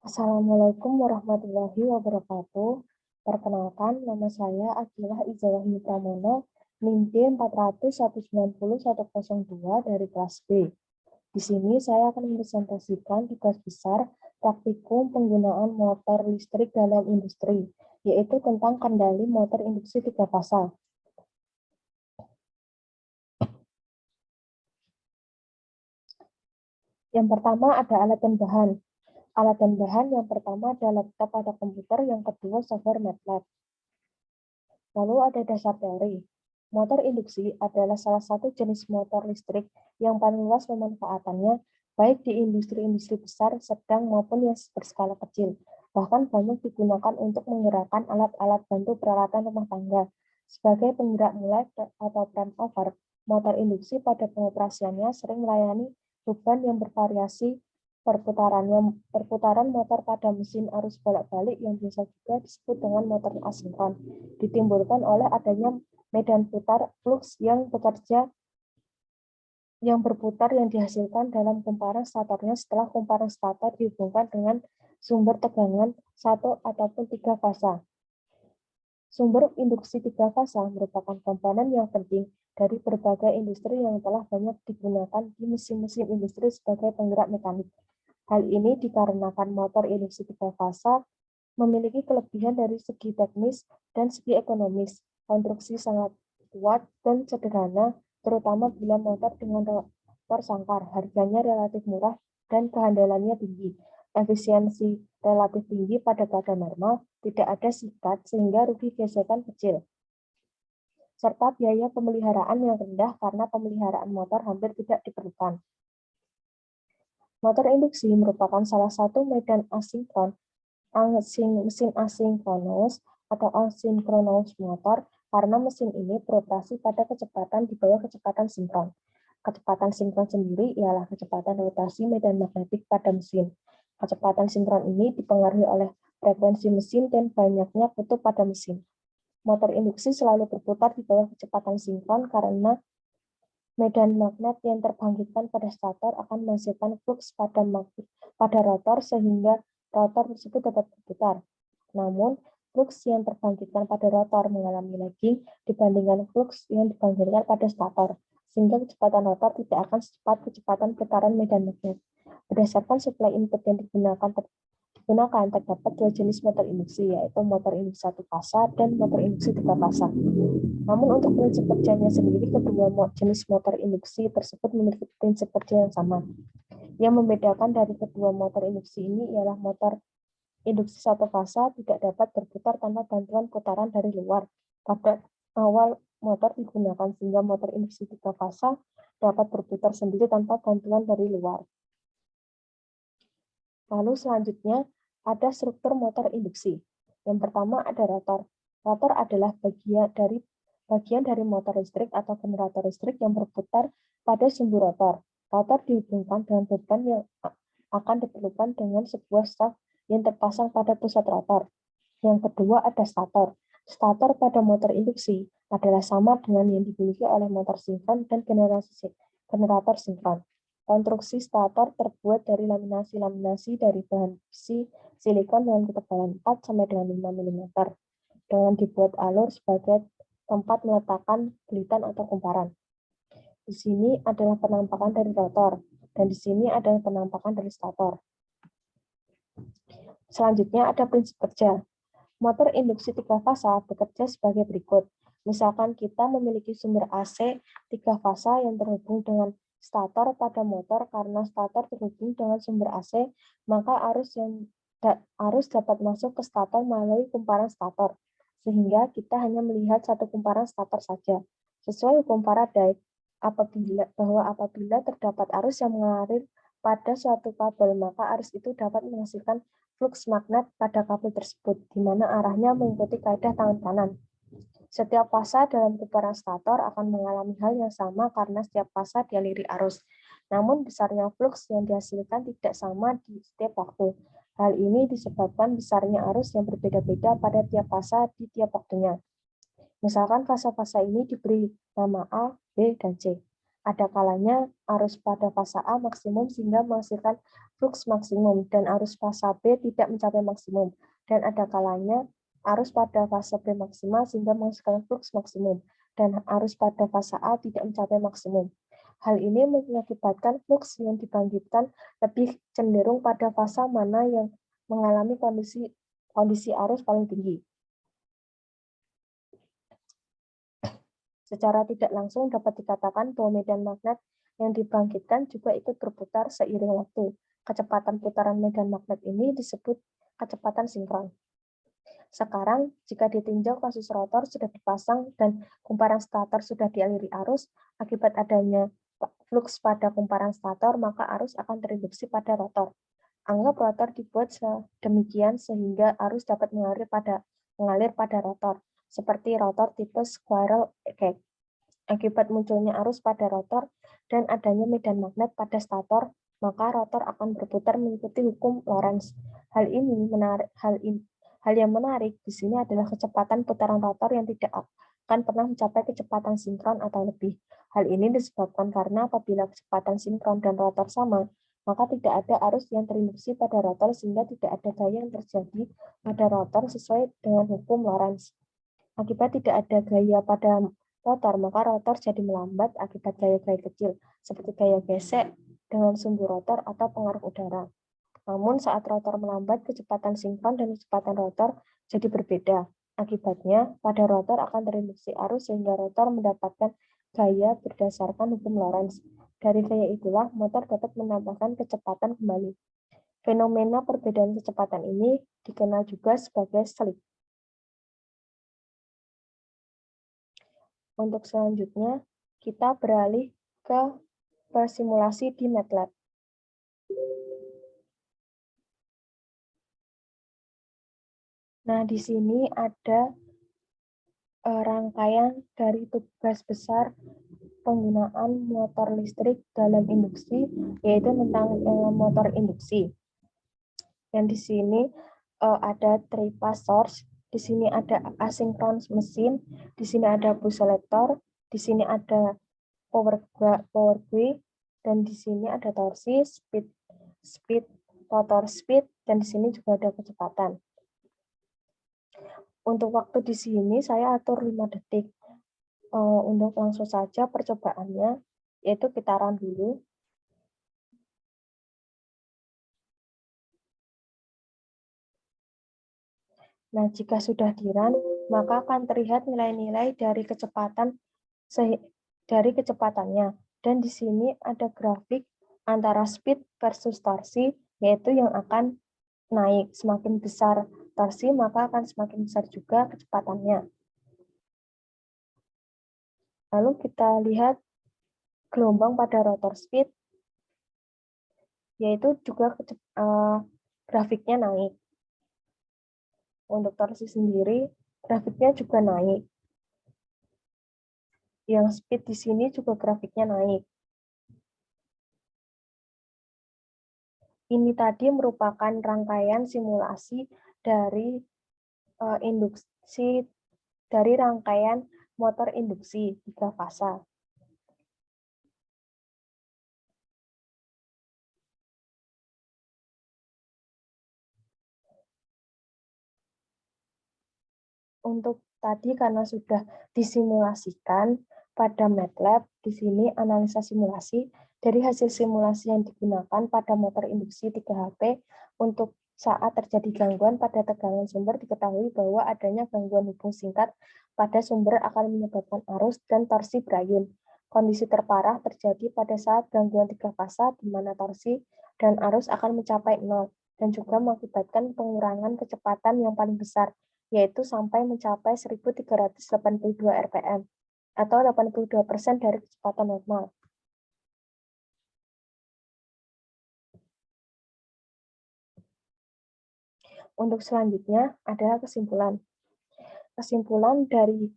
Assalamualaikum warahmatullahi wabarakatuh. Perkenalkan, nama saya Akilah Izawahyu Pramono, NIM D 400190102 dari kelas B. Di sini saya akan mempresentasikan tugas besar praktikum penggunaan motor listrik dalam industri, yaitu tentang kendali motor industri 3 fasa. Yang pertama ada alat dan bahan. Alat dan bahan yang pertama adalah laptop atau komputer, yang kedua software MATLAB. Lalu ada dasar teori. Motor induksi adalah salah satu jenis motor listrik yang paling luas pemanfaatannya, baik di industri-industri besar, sedang, maupun yang berskala kecil. Bahkan banyak digunakan untuk menggerakkan alat-alat bantu peralatan rumah tangga. Sebagai penggerak mulai atau prime mover, motor induksi pada pengoperasiannya sering melayani beban yang bervariasi perputaran motor pada mesin arus bolak-balik yang biasa juga disebut dengan motor asinkron ditimbulkan oleh adanya medan putar flux yang berputar yang dihasilkan dalam kumparan statornya setelah kumparan stator dihubungkan dengan sumber tegangan 1 ataupun 3 fasa. Sumber induksi 3 fasa merupakan komponen yang penting dari berbagai industri yang telah banyak digunakan di mesin-mesin industri sebagai penggerak mekanik. Hal ini dikarenakan motor induksi 3 fasa memiliki kelebihan dari segi teknis dan segi ekonomis. Konstruksi sangat kuat dan sederhana, terutama bila motor dengan rotor sangkar. Harganya relatif murah dan kehandalannya tinggi. Efisiensi relatif tinggi pada keadaan normal, tidak ada sikat sehingga rugi gesekan kecil. Serta biaya pemeliharaan yang rendah karena pemeliharaan motor hampir tidak diperlukan. Motor induksi merupakan salah satu medan asinkron mesin asinkronus atau asinkronus motor karena mesin ini beroperasi pada kecepatan di bawah kecepatan sinkron. Kecepatan sinkron sendiri ialah kecepatan rotasi medan magnetik pada mesin. Kecepatan sinkron ini dipengaruhi oleh frekuensi mesin dan banyaknya kutub pada mesin. Motor induksi selalu berputar di bawah kecepatan sinkron karena medan magnet yang terbangkitkan pada stator akan menghasilkan flux pada rotor sehingga rotor tersebut dapat berputar. Namun, flux yang terbangkitkan pada rotor mengalami lagging dibandingkan flux yang dibangkitkan pada stator, sehingga kecepatan rotor tidak akan secepat kecepatan putaran medan magnet. Berdasarkan suplai input yang digunakan terdapat dua jenis motor induksi, yaitu motor induksi 1 fasa dan motor induksi 3 fasa. Namun untuk prinsip kerjanya sendiri, kedua jenis motor induksi tersebut memiliki prinsip kerja yang sama. Yang membedakan dari kedua motor induksi ini ialah motor induksi 1 fasa tidak dapat berputar tanpa bantuan putaran dari luar. Pada awal motor digunakan sehingga motor induksi 3 fasa dapat berputar sendiri tanpa bantuan dari luar. Lalu selanjutnya ada struktur motor induksi. Yang pertama ada rotor. Rotor adalah bagian dari motor listrik atau generator listrik yang berputar pada sumbu rotor. Rotor dihubungkan dengan beban yang akan diperlukan dengan sebuah shaft yang terpasang pada pusat rotor. Yang kedua ada stator. Stator pada motor induksi adalah sama dengan yang dimiliki oleh motor sinkron dan generator sinkron. Konstruksi stator terbuat dari laminasi dari bahan besi silikon dengan ketebalan 4 sampai dengan 5 mm. Dengan dibuat alur sebagai tempat meletakkan belitan atau kumparan. Di sini adalah penampakan dari rotor, dan di sini adalah penampakan dari stator. Selanjutnya ada prinsip kerja. Motor induksi 3 fasa bekerja sebagai berikut. Misalkan kita memiliki sumber AC 3 fasa yang terhubung dengan stator pada motor. Karena stator terhubung dengan sumber AC, maka arus dapat masuk ke stator melalui kumparan stator, sehingga kita hanya melihat satu kumparan stator saja. Sesuai hukum Faraday, apabila terdapat arus yang mengalir pada suatu kabel, maka arus itu dapat menghasilkan flux magnet pada kabel tersebut, di mana arahnya mengikuti kaidah tangan kanan. Setiap fasa dalam kumparan stator akan mengalami hal yang sama karena setiap fasa dialiri arus. Namun besarnya flux yang dihasilkan tidak sama di setiap waktu. Hal ini disebabkan besarnya arus yang berbeda-beda pada tiap fasa di tiap waktunya. Misalkan fasa-fasa ini diberi nama A, B, dan C. Ada kalanya arus pada fase A maksimum sehingga menghasilkan flux maksimum dan arus fase B tidak mencapai maksimum. Dan ada kalanya arus pada fase B maksimal sehingga menghasilkan flux maksimum dan arus pada fase A tidak mencapai maksimum. Hal ini mengakibatkan flux yang dibangkitkan lebih cenderung pada fase mana yang mengalami kondisi arus paling tinggi. Secara tidak langsung dapat dikatakan bahwa medan magnet yang dibangkitkan juga ikut berputar seiring waktu. Kecepatan putaran medan magnet ini disebut kecepatan sinkron. Sekarang, jika ditinjau kasus rotor sudah dipasang dan kumparan stator sudah dialiri arus, akibat adanya flux pada kumparan stator, maka arus akan terinduksi pada rotor. Anggap rotor dibuat sedemikian sehingga arus dapat mengalir pada rotor, seperti rotor tipe squirrel cage. Akibat munculnya arus pada rotor dan adanya medan magnet pada stator, maka rotor akan berputar mengikuti hukum Lorentz. Hal yang menarik di sini adalah kecepatan putaran rotor yang tidak akan pernah mencapai kecepatan sinkron atau lebih. Hal ini disebabkan karena apabila kecepatan sinkron dan rotor sama, maka tidak ada arus yang terinduksi pada rotor sehingga tidak ada gaya yang terjadi pada rotor sesuai dengan hukum Lorentz. Akibat tidak ada gaya pada rotor, maka rotor jadi melambat akibat gaya-gaya kecil, seperti gaya gesek dengan sumbu rotor atau pengaruh udara. Namun saat rotor melambat, kecepatan sinkron dan kecepatan rotor jadi berbeda. Akibatnya, pada rotor akan terinduksi arus sehingga rotor mendapatkan gaya berdasarkan hukum Lorentz. Dari gaya itulah, motor dapat menambahkan kecepatan kembali. Fenomena perbedaan kecepatan ini dikenal juga sebagai slip. Untuk selanjutnya, kita beralih ke simulasi di MATLAB. Nah, di sini ada rangkaian dari tugas besar penggunaan motor listrik dalam induksi, yaitu tentang motor induksi. Dan di sini ada three-phase source, di sini ada asynchronous mesin, di sini ada bus selector, di sini ada power quay, dan di sini ada torsi, speed, rotor speed, dan di sini juga ada kecepatan. Untuk waktu di sini saya atur 5 detik. Untuk langsung saja percobaannya, yaitu kita run dulu. Nah, jika sudah di-run, maka akan terlihat nilai-nilai dari kecepatannya. Dan di sini ada grafik antara speed versus torsi, yaitu yang akan naik. Semakin besar torsi, maka akan semakin besar juga kecepatannya. Lalu kita lihat gelombang pada rotor speed, yaitu juga grafiknya naik. Untuk torsi sendiri, grafiknya juga naik. Yang speed di sini juga grafiknya naik. Ini tadi merupakan rangkaian simulasi dari rangkaian motor induksi 3 fasa. Untuk tadi karena sudah disimulasikan pada MATLAB, di sini analisa simulasi dari hasil simulasi yang digunakan pada motor induksi 3HP untuk saat terjadi gangguan pada tegangan sumber diketahui bahwa adanya gangguan hubung singkat pada sumber akan menyebabkan arus dan torsi Brayton. Kondisi terparah terjadi pada saat gangguan 3 fasa di mana torsi dan arus akan mencapai 0 dan juga mengakibatkan pengurangan kecepatan yang paling besar, yaitu sampai mencapai 1382 rpm atau 82% dari kecepatan normal. Untuk selanjutnya adalah kesimpulan. Kesimpulan dari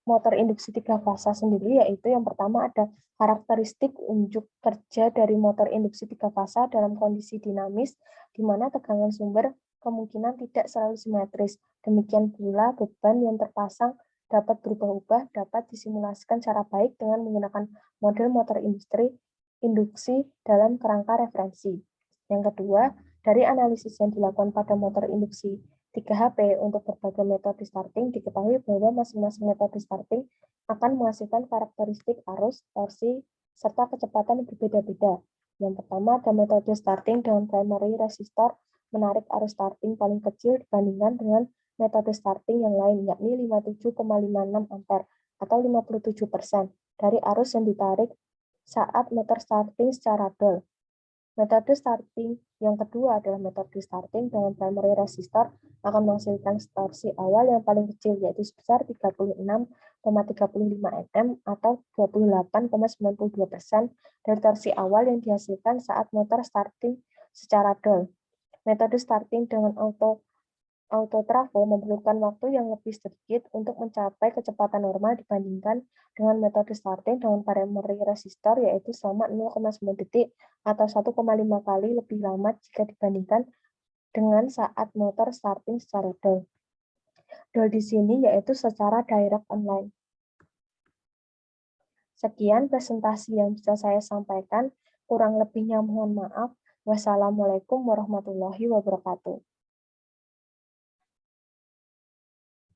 motor induksi 3 fasa sendiri yaitu yang pertama ada karakteristik unjuk kerja dari motor induksi 3 fasa dalam kondisi dinamis di mana tegangan sumber kemungkinan tidak selalu simetris. Demikian pula beban yang terpasang dapat berubah-ubah dapat disimulasikan secara baik dengan menggunakan model motor induksi dalam kerangka referensi. Yang kedua, dari analisis yang dilakukan pada motor induksi 3HP untuk berbagai metode starting, diketahui bahwa masing-masing metode starting akan menghasilkan karakteristik arus, torsi, serta kecepatan yang berbeda-beda. Yang pertama, ada metode starting dengan primary resistor menarik arus starting paling kecil dibandingkan dengan metode starting yang lain, yakni 57,56 ampere atau 57% dari arus yang ditarik saat motor starting secara dol. Metode starting yang kedua adalah metode starting dengan primary resistor akan menghasilkan torsi awal yang paling kecil, yaitu sebesar 36,35 Nm atau 28,92% dari torsi awal yang dihasilkan saat motor starting secara dol. Metode starting dengan autotrafo memerlukan waktu yang lebih sedikit untuk mencapai kecepatan normal dibandingkan dengan metode starting dengan primary resistor, yaitu selama 0,9 detik atau 1,5 kali lebih lama jika dibandingkan dengan saat motor starting secara dol. Dol di sini yaitu secara direct online. Sekian presentasi yang bisa saya sampaikan. Kurang lebihnya mohon maaf. Wassalamualaikum warahmatullahi wabarakatuh.